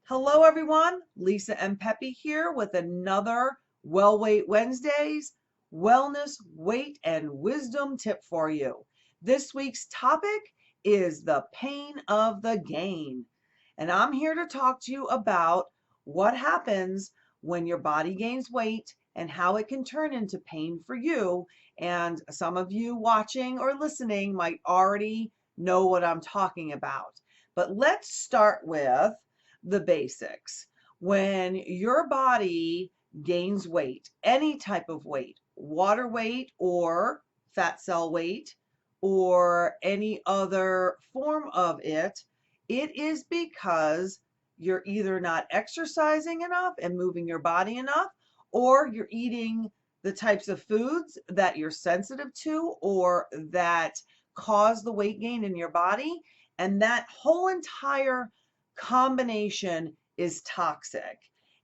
Hello, everyone. Lisa and Pepe here with another Well Weight Wednesdays wellness, weight, and wisdom tip for you. This week's topic is the pain of the gain. And I'm here to talk to you about what happens when your body gains weight and how it can turn into pain for you. And some of you watching or listening might already know what I'm talking about. But let's start with the basics. When your body gains weight, any type of weight, water weight or fat cell weight, or any other form of it, it is because you're either not exercising enough and moving your body enough, or you're eating the types of foods that you're sensitive to or that cause the weight gain in your body. And that whole entire combination is toxic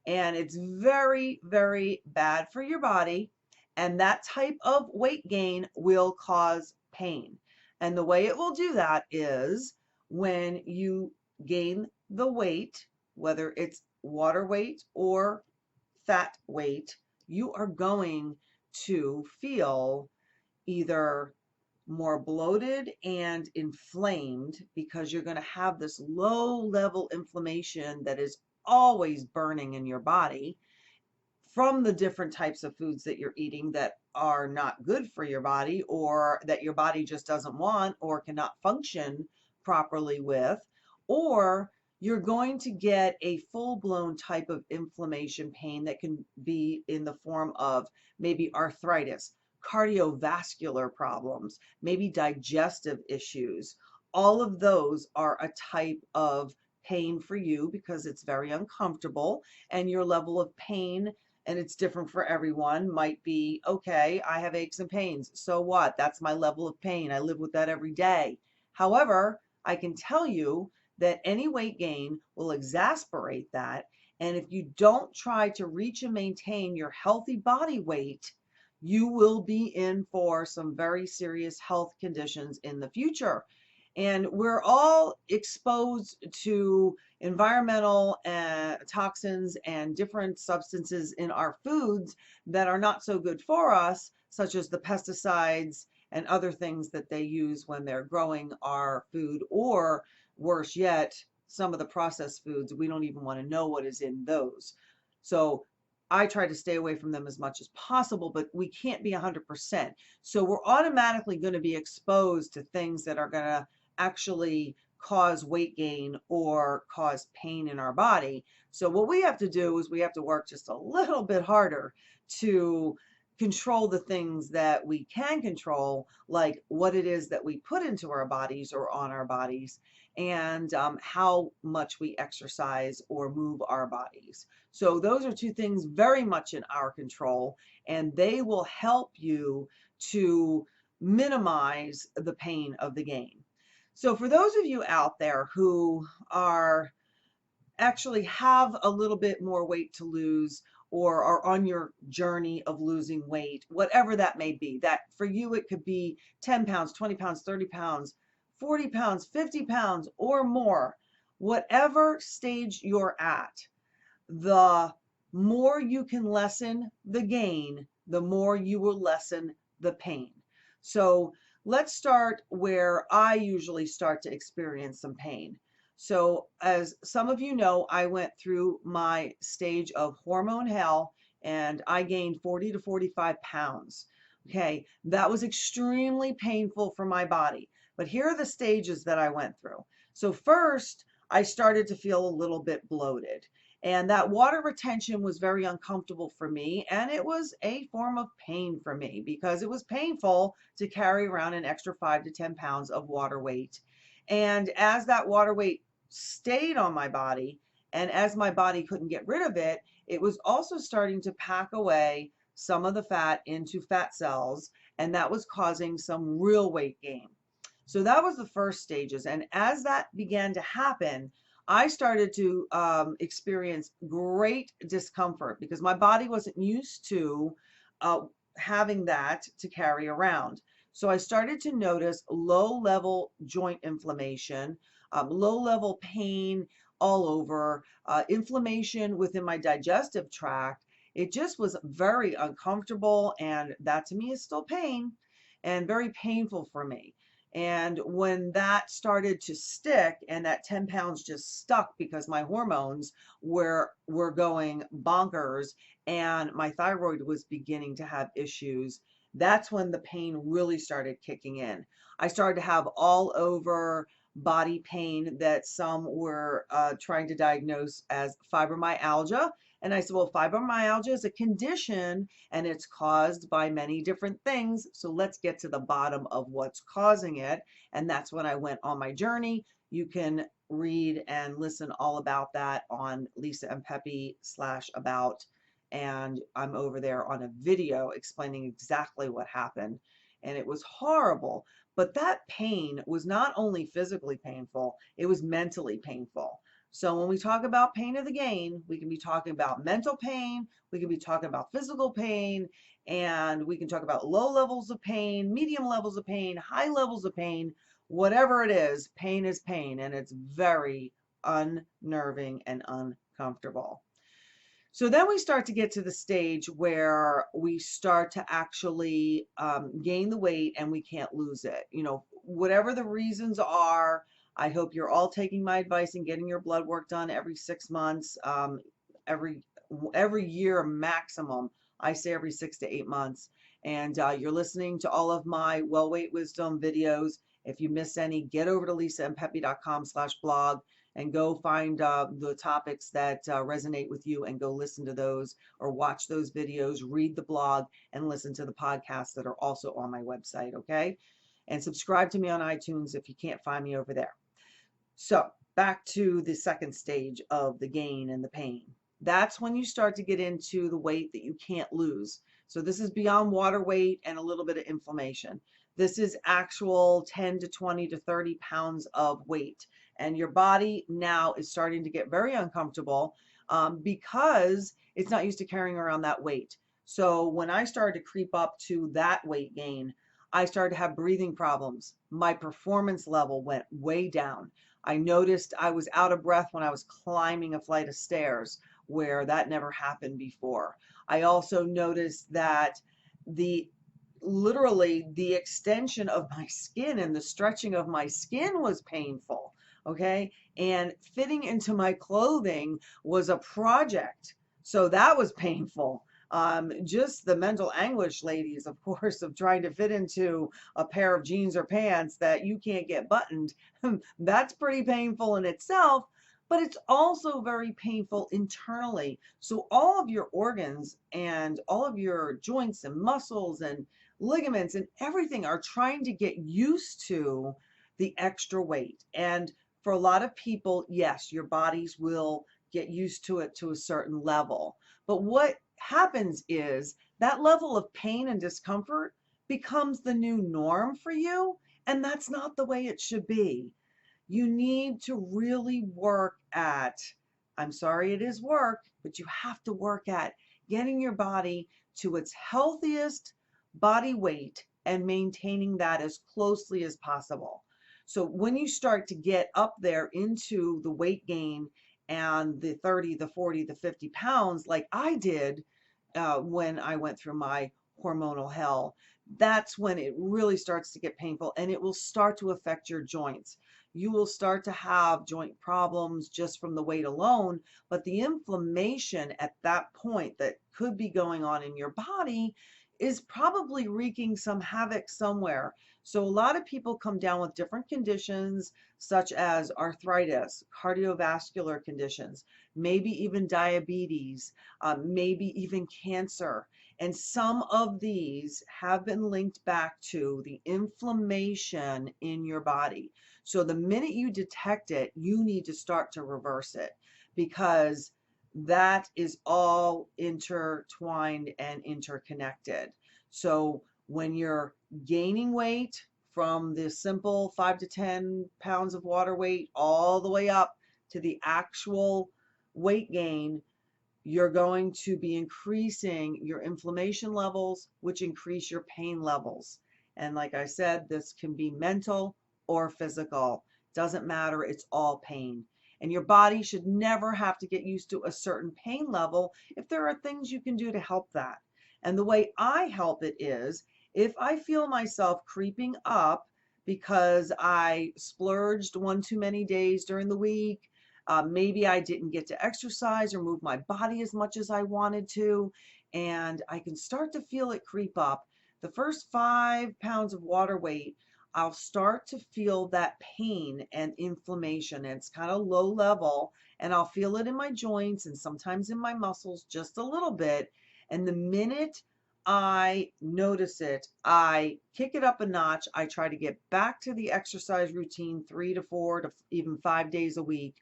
and it's very, very bad for your body. And that type of weight gain will cause pain. And the way it will do that is when you gain the weight, whether it's water weight or fat weight, you are going to feel either more bloated and inflamed because you're going to have this low level inflammation that is always burning in your body from the different types of foods that you're eating that are not good for your body or that your body just doesn't want or cannot function properly with, or you're going to get a full-blown type of inflammation pain that can be in the form of maybe arthritis, cardiovascular problems, maybe digestive issues. All of those are a type of pain for you because it's very uncomfortable, and your level of pain, and it's different for everyone, might be, okay, I have aches and pains. So what? That's my level of pain. I live with that every day. However, I can tell you that any weight gain will exacerbate that. And if you don't try to reach and maintain your healthy body weight, you will be in for some very serious health conditions in the future. And we're all exposed to environmental toxins and different substances in our foods that are not so good for us, such as the pesticides and other things that they use when they're growing our food, or worse yet, some of the processed foods. We don't even want to know what is in those. So I try to stay away from them as much as possible, but we can't be 100%. So we're automatically going to be exposed to things that are going to actually cause weight gain or cause pain in our body. So what we have to do is we have to work just a little bit harder to control the things that we can control, like what it is that we put into our bodies or on our bodies, and how much we exercise or move our bodies. So those are two things very much in our control, and they will help you to minimize the pain of the gain. So for those of you out there who are actually have a little bit more weight to lose or are on your journey of losing weight, whatever that may be, that for you it could be 10 pounds, 20 pounds, 30 pounds, 40 pounds, 50 pounds or more, whatever stage you're at, the more you can lessen the gain, the more you will lessen the pain. So let's start where I usually start to experience some pain. So as some of you know, I went through my stage of hormone hell and I gained 40 to 45 pounds. Okay, that was extremely painful for my body. But here are the stages that I went through. So first, I started to feel a little bit bloated. And that water retention was very uncomfortable for me. And it was a form of pain for me because it was painful to carry around an extra 5 to 10 pounds of water weight. And as that water weight stayed on my body, and as my body couldn't get rid of it, it was also starting to pack away some of the fat into fat cells. And that was causing some real weight gain. So that was the first stages. And as that began to happen, I started to experience great discomfort because my body wasn't used to uh, having that to carry around. So I started to notice low level joint inflammation. low-level pain all over, inflammation within my digestive tract. It just was very uncomfortable, and that to me is still pain and very painful for me. And when that started to stick and that 10 pounds just stuck because my hormones were going bonkers and my thyroid was beginning to have issues, that's when the pain really started kicking in. I started to have all over body pain that some were trying to diagnose as fibromyalgia. And I said, well, fibromyalgia is a condition and it's caused by many different things. So let's get to the bottom of what's causing it. And that's when I went on my journey. You can read and listen all about that on Lisa and Pepe /about. And I'm over there on a video explaining exactly what happened. And it was horrible. But that pain was not only physically painful, it was mentally painful. So when we talk about pain of the gain, we can be talking about mental pain, we can be talking about physical pain, and we can talk about low levels of pain, medium levels of pain, high levels of pain. Whatever it is pain, and it's very unnerving and uncomfortable. So then we start to get to the stage where we start to actually gain the weight and we can't lose it. You know, whatever the reasons are, I hope you're all taking my advice and getting your blood work done every 6 months, every every year maximum. I say every 6 to 8 months. And you're listening to all of my Well Weight Wisdom videos. If you miss any, get over to lisaandpepe.com/blog and go find the topics that resonate with you and go listen to those or watch those videos, read the blog, and listen to the podcasts that are also on my website, okay? And subscribe to me on iTunes if you can't find me over there. So back to the second stage of the gain and the pain. That's when you start to get into the weight that you can't lose. So this is beyond water weight and a little bit of inflammation. This is actual 10 to 20 to 30 pounds of weight. And your body now is starting to get very uncomfortable because it's not used to carrying around that weight. So when I started to creep up to that weight gain, I started to have breathing problems. My performance level went way down. I noticed I was out of breath when I was climbing a flight of stairs, where that never happened before. I also noticed that the literally the extension of my skin and the stretching of my skin was painful. Okay. And fitting into my clothing was a project. So that was painful. Just the mental anguish, ladies, of course, of trying to fit into a pair of jeans or pants that you can't get buttoned. That's pretty painful in itself, but it's also very painful internally. So all of your organs and all of your joints and muscles and ligaments and everything are trying to get used to the extra weight. And for a lot of people, yes, your bodies will get used to it to a certain level. But what happens is that level of pain and discomfort becomes the new norm for you. And that's not the way it should be. You need to really work at, I'm sorry it is work, but you have to work at getting your body to its healthiest body weight and maintaining that as closely as possible. So when you start to get up there into the weight gain and the 30, the 40, the 50 pounds, like I did when I went through my hormonal hell, that's when it really starts to get painful and it will start to affect your joints. You will start to have joint problems just from the weight alone, but the inflammation at that point that could be going on in your body is probably wreaking some havoc somewhere. So a lot of people come down with different conditions such as arthritis, cardiovascular conditions, maybe even diabetes, maybe even cancer. And some of these have been linked back to the inflammation in your body. So the minute you detect it, you need to start to reverse it because that is all intertwined and interconnected. So when you're gaining weight from the simple 5 to 10 pounds of water weight all the way up to the actual weight gain, you're going to be increasing your inflammation levels, which increase your pain levels. And like I said, this can be mental or physical. Doesn't matter. It's all pain. And your body should never have to get used to a certain pain level if there are things you can do to help that. And the way I help it is if I feel myself creeping up because I splurged one too many days during the week, maybe I didn't get to exercise or move my body as much as I wanted to, and I can start to feel it creep up. The first 5 pounds of water weight, I'll start to feel that pain and inflammation. And it's kind of low level, and I'll feel it in my joints and sometimes in my muscles just a little bit. And the minute I notice it, I kick it up a notch. I try to get back to the exercise routine 3 to 4 to even 5 days a week.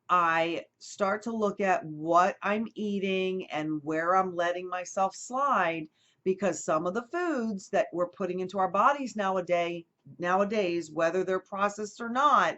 I start to look at what I'm eating and where I'm letting myself slide, because some of the foods that we're putting into our bodies nowadays, whether they're processed or not,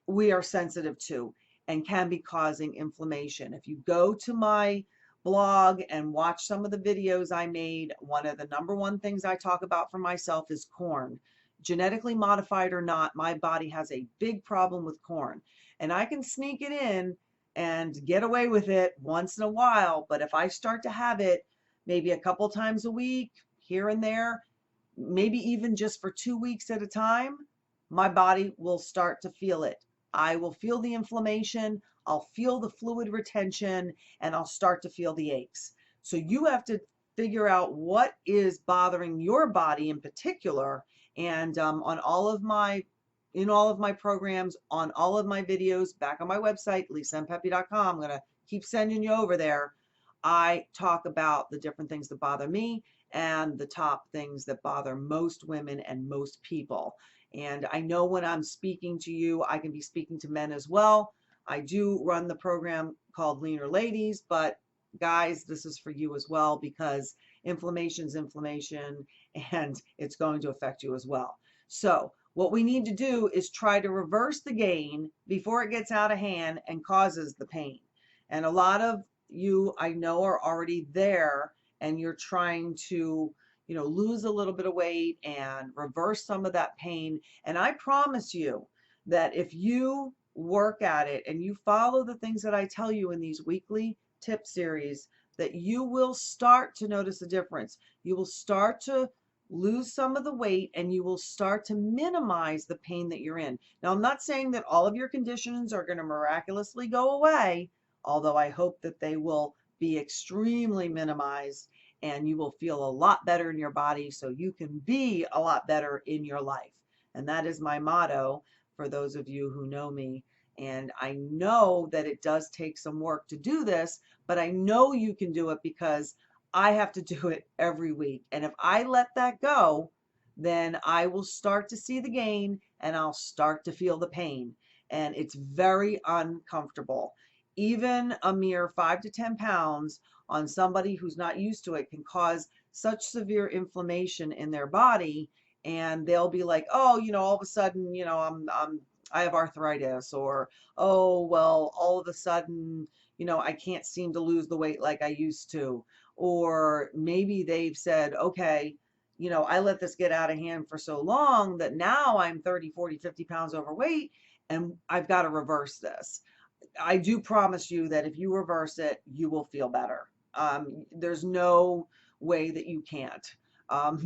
we are sensitive to and can be causing inflammation. If you go to my blog and watch some of the videos I made, one of the number one things I talk about for myself is corn. Genetically modified or not, my body has a big problem with corn. And I can sneak it in and get away with it once in a while. But if I start to have it maybe a couple times a week, here and there, maybe even just for 2 weeks at a time, my body will start to feel it. I will feel the inflammation, I'll feel the fluid retention, and I'll start to feel the aches. So you have to figure out what is bothering your body in particular. And in all of my programs, on all of my videos, back on my website, lisaandpepe.com, I'm going to keep sending you over there. I talk about the different things that bother me and the top things that bother most women and most people. And I know when I'm speaking to you, I can be speaking to men as well. I do run the program called Leaner Ladies, but guys, this is for you as well, because inflammation is inflammation and it's going to affect you as well. So what we need to do is try to reverse the gain before it gets out of hand and causes the pain. And a lot of you, I know, are already there, and you're trying to lose a little bit of weight and reverse some of that pain. And I promise you that if you work at it and you follow the things that I tell you in these weekly tip series, that you will start to notice a difference. You will start to lose some of the weight, and you will start to minimize the pain that you're in. Now, I'm not saying that all of your conditions are going to miraculously go away, although I hope that they will be extremely minimized and you will feel a lot better in your body so you can be a lot better in your life. And that is my motto for those of you who know me. And I know that it does take some work to do this, but I know you can do it because I have to do it every week. And if I let that go, then I will start to see the gain and I'll start to feel the pain. And it's very uncomfortable. Even a mere 5 to 10 pounds on somebody who's not used to it can cause such severe inflammation in their body, and they'll be like, oh, all of a sudden, I have arthritis, or oh, well, all of a sudden, I can't seem to lose the weight like I used to. Or maybe they've said, okay, I let this get out of hand for so long that now I'm 30, 40, 50 pounds overweight and I've got to reverse this. I do promise you that if you reverse it, you will feel better. There's no way that you can't,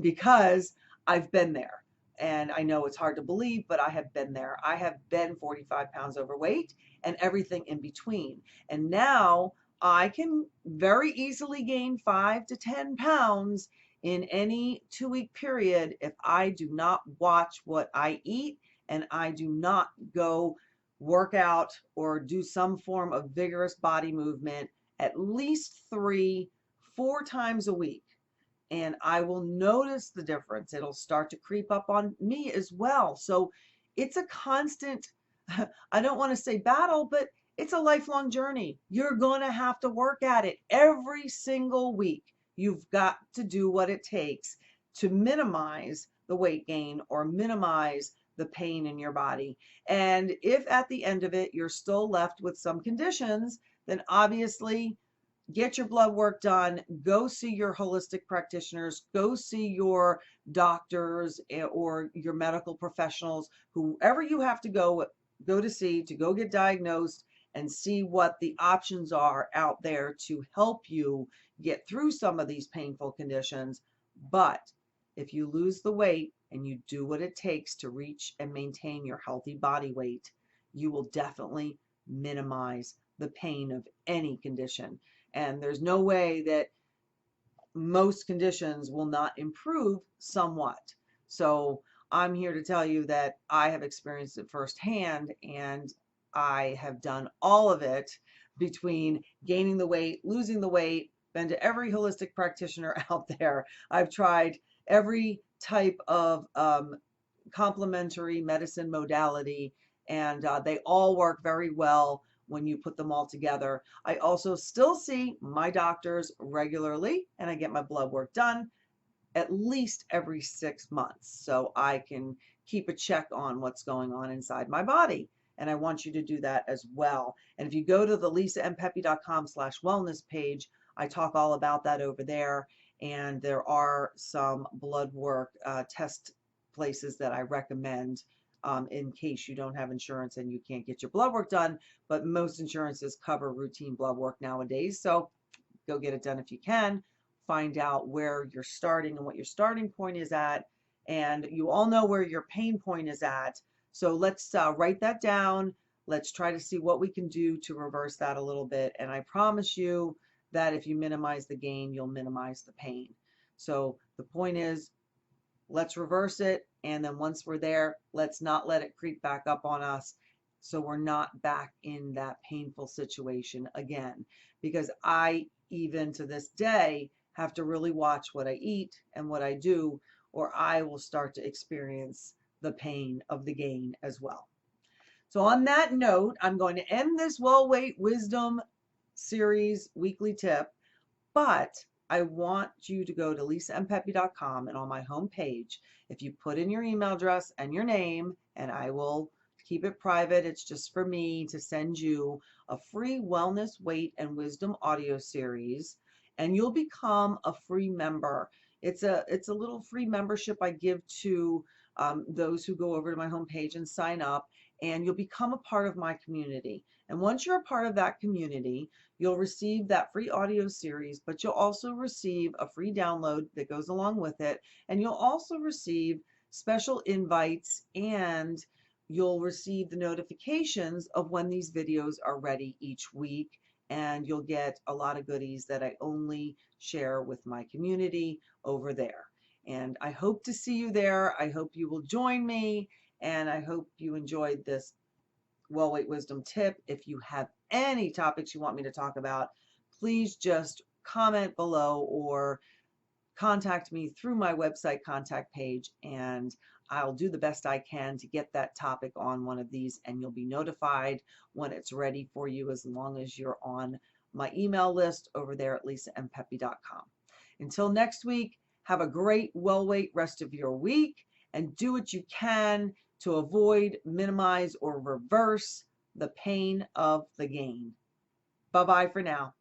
because I've been there. And I know it's hard to believe, but I have been there. I have been 45 pounds overweight and everything in between. And now I can very easily gain 5 to 10 pounds in any 2-week period if I do not watch what I eat and I do not go work out or do some form of vigorous body movement at least 3-4 times a week. And I will notice the difference. It'll start to creep up on me as well. So it's a constant, I don't want to say battle, but it's a lifelong journey. You're going to have to work at it every single week. You've got to do what it takes to minimize the weight gain or minimize the pain in your body. And if at the end of it you're still left with some conditions, then obviously get your blood work done, go see your holistic practitioners, go see your doctors or your medical professionals, whoever you have to go to see to go get diagnosed and see what the options are out there to help you get through some of these painful conditions. But if you lose the weight and you do what it takes to reach and maintain your healthy body weight, you will definitely minimize the pain of any condition. And there's no way that most conditions will not improve somewhat. So I'm here to tell you that I have experienced it firsthand, and I have done all of it between gaining the weight, losing the weight, been to every holistic practitioner out there. I've tried every type of complementary medicine modality, and they all work very well when you put them all together. I also still see my doctors regularly, and I get my blood work done at least every 6 months, so I can keep a check on what's going on inside my body. And I want you to do that as well. And if you go to the lisandpepe.com/wellness page, I talk all about that over there. And there are some blood work test places that I recommend in case you don't have insurance and you can't get your blood work done. But most insurances cover routine blood work nowadays. So go get it done if you can. Find out where you're starting and what your starting point is at. And you all know where your pain point is at. So let's write that down. Let's try to see what we can do to reverse that a little bit. And I promise you that if you minimize the gain, you'll minimize the pain. So the point is, let's reverse it. And then once we're there, let's not let it creep back up on us, so we're not back in that painful situation again. Because I, even to this day, have to really watch what I eat and what I do, or I will start to experience the pain of the gain as well. So on that note, I'm going to end this Well Weight Wisdom series weekly tip, but I want you to go to lisandpepe.com, and on my homepage, if you put in your email address and your name, and I will keep it private, it's just for me to send you a free wellness, weight, and wisdom audio series, and you'll become a free member. It's a little free membership I give to those who go over to my homepage and sign up, and you'll become a part of my community. And once you're a part of that community, you'll receive that free audio series, but you'll also receive a free download that goes along with it. And you'll also receive special invites, and you'll receive the notifications of when these videos are ready each week. And you'll get a lot of goodies that I only share with my community over there. And I hope to see you there. I hope you will join me, and I hope you enjoyed this Well Weight Wisdom tip. If you have any topics you want me to talk about, please just comment below or contact me through my website contact page, and I'll do the best I can to get that topic on one of these, and you'll be notified when it's ready for you, as long as you're on my email list over there at lisandpepe.com. Until next week, have a great Well Weight rest of your week, and do what you can to avoid, minimize, or reverse the pain of the gain. Bye-bye for now.